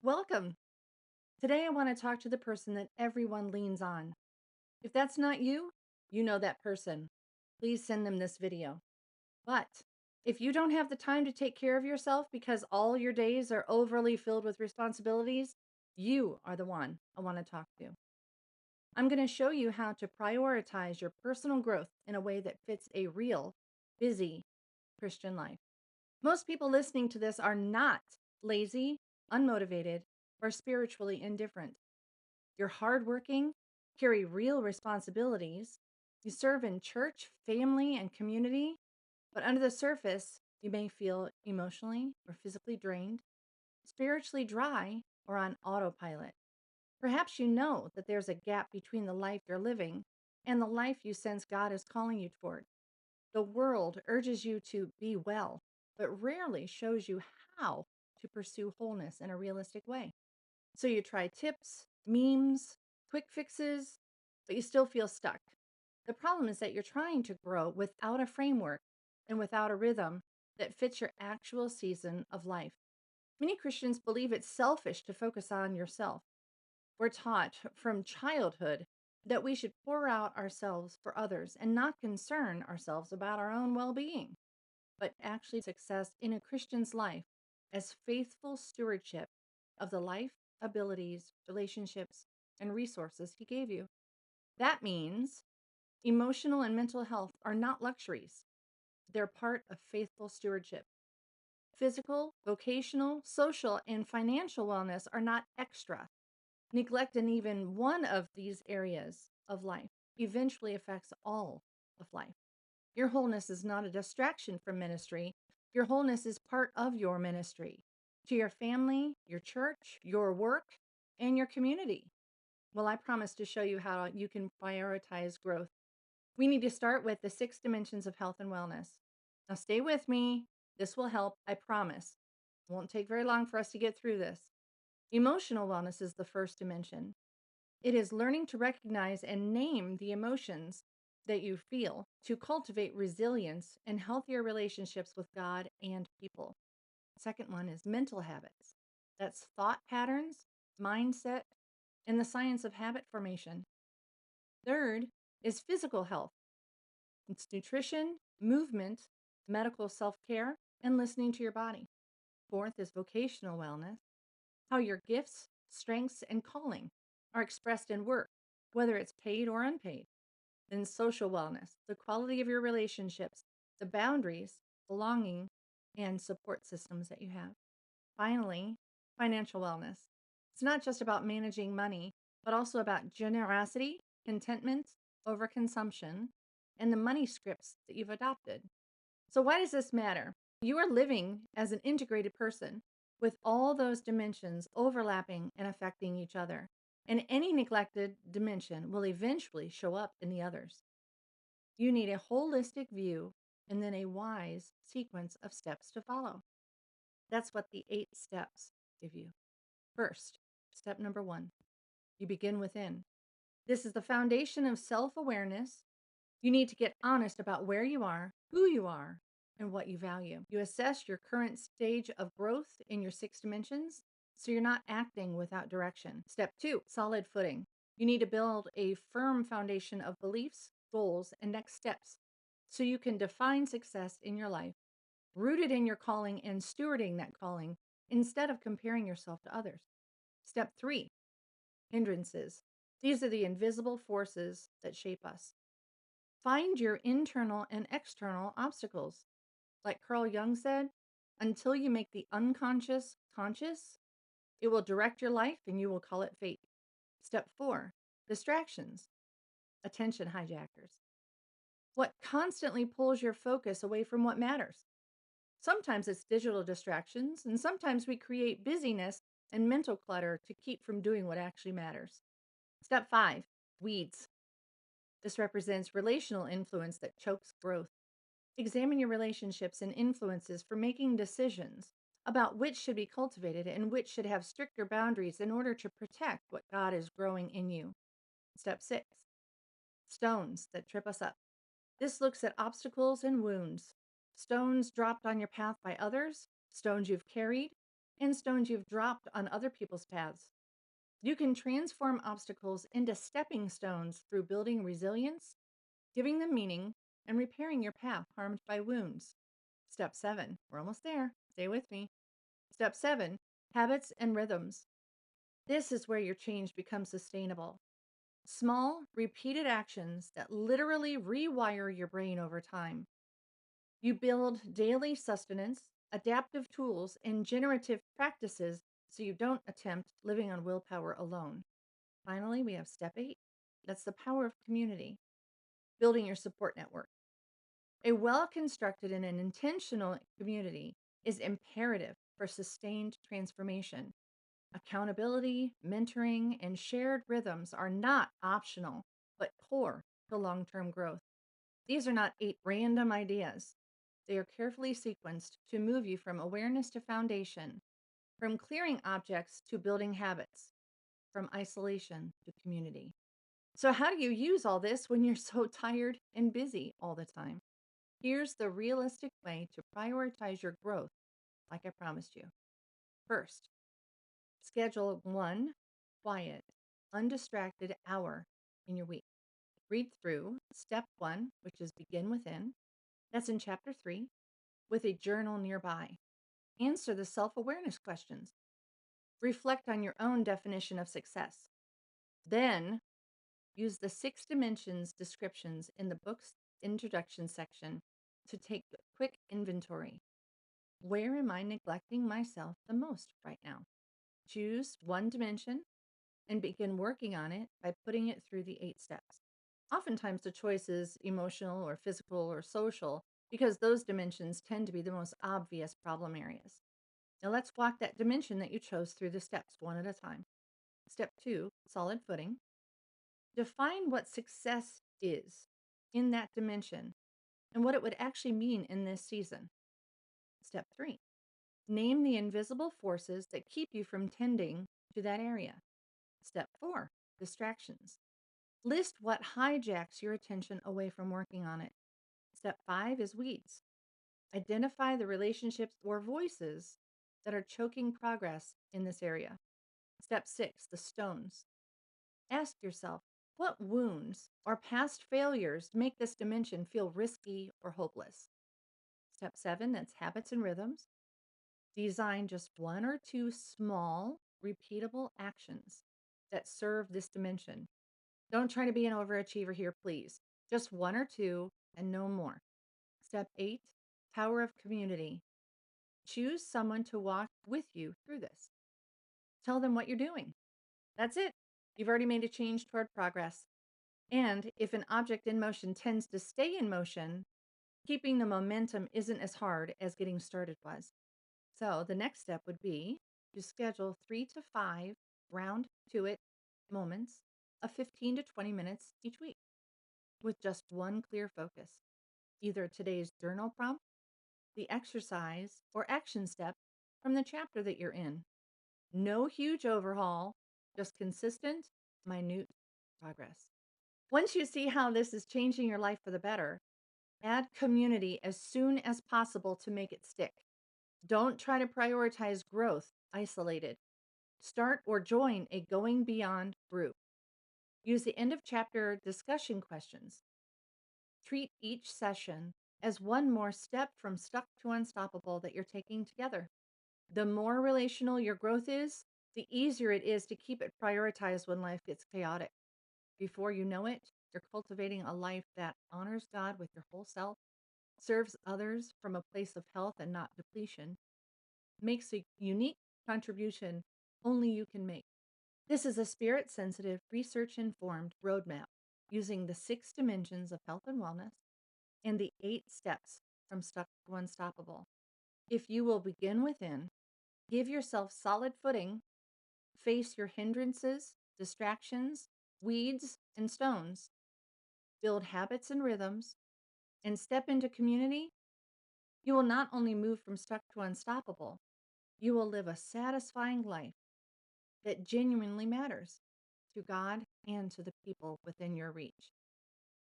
Welcome. Today, I want to talk to the person that everyone leans on. If that's not you, you know that person. Please send them this video. But if you don't have the time to take care of yourself because all your days are overly filled with responsibilities, you are the one I want to talk to. I'm going to show you how to prioritize your personal growth in a way that fits a real, busy Christian life. Most people listening to this are not lazy, unmotivated, or spiritually indifferent. You're hardworking, carry real responsibilities, you serve in church, family, and community, but under the surface, you may feel emotionally or physically drained, spiritually dry, or on autopilot. Perhaps you know that there's a gap between the life you're living and the life you sense God is calling you toward. The world urges you to be well, but rarely shows you how to pursue wholeness in a realistic way. So you try tips, memes, quick fixes, but you still feel stuck. The problem is that you're trying to grow without a framework and without a rhythm that fits your actual season of life. Many Christians believe it's selfish to focus on yourself. We're taught from childhood that we should pour out ourselves for others and not concern ourselves about our own well being, but actually success in a Christian's life as faithful stewardship of the life, abilities, relationships, and resources He gave you. That means emotional and mental health are not luxuries, they're part of faithful stewardship. Physical, vocational, social, and financial wellness are not extra. Neglect in even one of these areas of life eventually affects all of life. Your wholeness is not a distraction from ministry. Your wholeness is part of your ministry to your family, your church, your work, and your community. Well, I promise to show you how you can prioritize growth. We need to start with the 6 dimensions of health and wellness. Now, stay with me. This will help, I promise. It won't take very long for us to get through this. Emotional wellness is the first dimension. It is learning to recognize and name the emotions that you feel to cultivate resilience and healthier relationships with God and people. Second one is mental habits. That's thought patterns, mindset, and the science of habit formation. Third is physical health. It's nutrition, movement, medical self care, and listening to your body. Fourth is vocational wellness, how your gifts, strengths, and calling are expressed in work, whether it's paid or unpaid. Then social wellness, the quality of your relationships, the boundaries, belonging, and support systems that you have. Finally, financial wellness. It's not just about managing money, but also about generosity, contentment, overconsumption, and the money scripts that you've adopted. So, why does this matter? You are living as an integrated person with all those dimensions overlapping and affecting each other. And any neglected dimension will eventually show up in the others. You need a holistic view and then a wise sequence of steps to follow. That's what the 8 steps give you. First, step number 1, you begin within. This is the foundation of self awareness. You need to get honest about where you are, who you are, and what you value. You assess your current stage of growth in your 6 dimensions so you're not acting without direction. Step 2, solid footing. You need to build a firm foundation of beliefs, goals, and next steps so you can define success in your life, rooted in your calling and stewarding that calling instead of comparing yourself to others. Step 3, hindrances. These are the invisible forces that shape us. Find your internal and external obstacles. Like Carl Jung said, until you make the unconscious conscious, it will direct your life and you will call it fate. Step 4, distractions, attention hijackers. What constantly pulls your focus away from what matters? Sometimes it's digital distractions, and sometimes we create busyness and mental clutter to keep from doing what actually matters. Step 5, weeds. This represents relational influence that chokes growth. Examine your relationships and influences for making decisions about which should be cultivated and which should have stricter boundaries in order to protect what God is growing in you. Step 6, stones that trip us up. This looks at obstacles and wounds. Stones dropped on your path by others, stones you've carried, and stones you've dropped on other people's paths. You can transform obstacles into stepping stones through building resilience, giving them meaning, and repairing your path harmed by wounds. Step 7, we're almost there. Stay with me. Step 7, habits and rhythms. This is where your change becomes sustainable. Small, repeated actions that literally rewire your brain over time. You build daily sustenance, adaptive tools, and generative practices so you don't attempt living on willpower alone. Finally, we have step 8. That's the power of community, building your support network. A well constructed and an intentional community is imperative for sustained transformation. Accountability, mentoring, and shared rhythms are not optional, but core to long term growth. These are not 8 random ideas. They are carefully sequenced to move you from awareness to foundation, from clearing objects to building habits, from isolation to community. So, how do you use all this when you're so tired and busy all the time? Here's the realistic way to prioritize your growth, like I promised you. First, schedule one quiet, undistracted hour in your week. Read through step 1, which is begin within. That's in chapter 3, with a journal nearby. Answer the self awareness questions. Reflect on your own definition of success. Then use the 6 dimensions descriptions in the book's introduction section to take a quick inventory. Where am I neglecting myself the most right now? Choose one dimension and begin working on it by putting it through the 8 steps. Oftentimes, the choice is emotional or physical or social because those dimensions tend to be the most obvious problem areas. Now, let's walk that dimension that you chose through the steps one at a time. Step 2, solid footing. Define what success is in that dimension and what it would actually mean in this season. Step 3, name the invisible forces that keep you from tending to that area. Step 4, distractions. List what hijacks your attention away from working on it. Step 5 is weeds. Identify the relationships or voices that are choking progress in this area. Step 6, the stones. Ask yourself, what wounds or past failures make this dimension feel risky or hopeless? Step 7, that's habits and rhythms. Design just 1 or 2 small, repeatable actions that serve this dimension. Don't try to be an overachiever here, please. Just 1 or 2 and no more. Step 8, power of community. Choose someone to walk with you through this. Tell them what you're doing. That's it. You've already made a change toward progress. And if an object in motion tends to stay in motion, keeping the momentum isn't as hard as getting started was. So the next step would be to schedule 3 to 5 round to it moments of 15 to 20 minutes each week with just one clear focus, either today's journal prompt, the exercise, or action step from the chapter that you're in. No huge overhaul, just consistent, minute progress. Once you see how this is changing your life for the better, add community as soon as possible to make it stick. Don't try to prioritize growth isolated. Start or join a Going Beyond group. Use the end of chapter discussion questions. Treat each session as one more step from stuck to unstoppable that you're taking together. The more relational your growth is, the easier it is to keep it prioritized when life gets chaotic. Before you know it, you're cultivating a life that honors God with your whole self, serves others from a place of health and not depletion, makes a unique contribution only you can make. This is a spirit sensitive, research informed roadmap using the 6 dimensions of health and wellness and the 8 steps from stuck to unstoppable. If you will begin within, give yourself solid footing, face your hindrances, distractions, weeds, and stones, build habits and rhythms, and step into community, you will not only move from stuck to unstoppable, you will live a satisfying life that genuinely matters to God and to the people within your reach.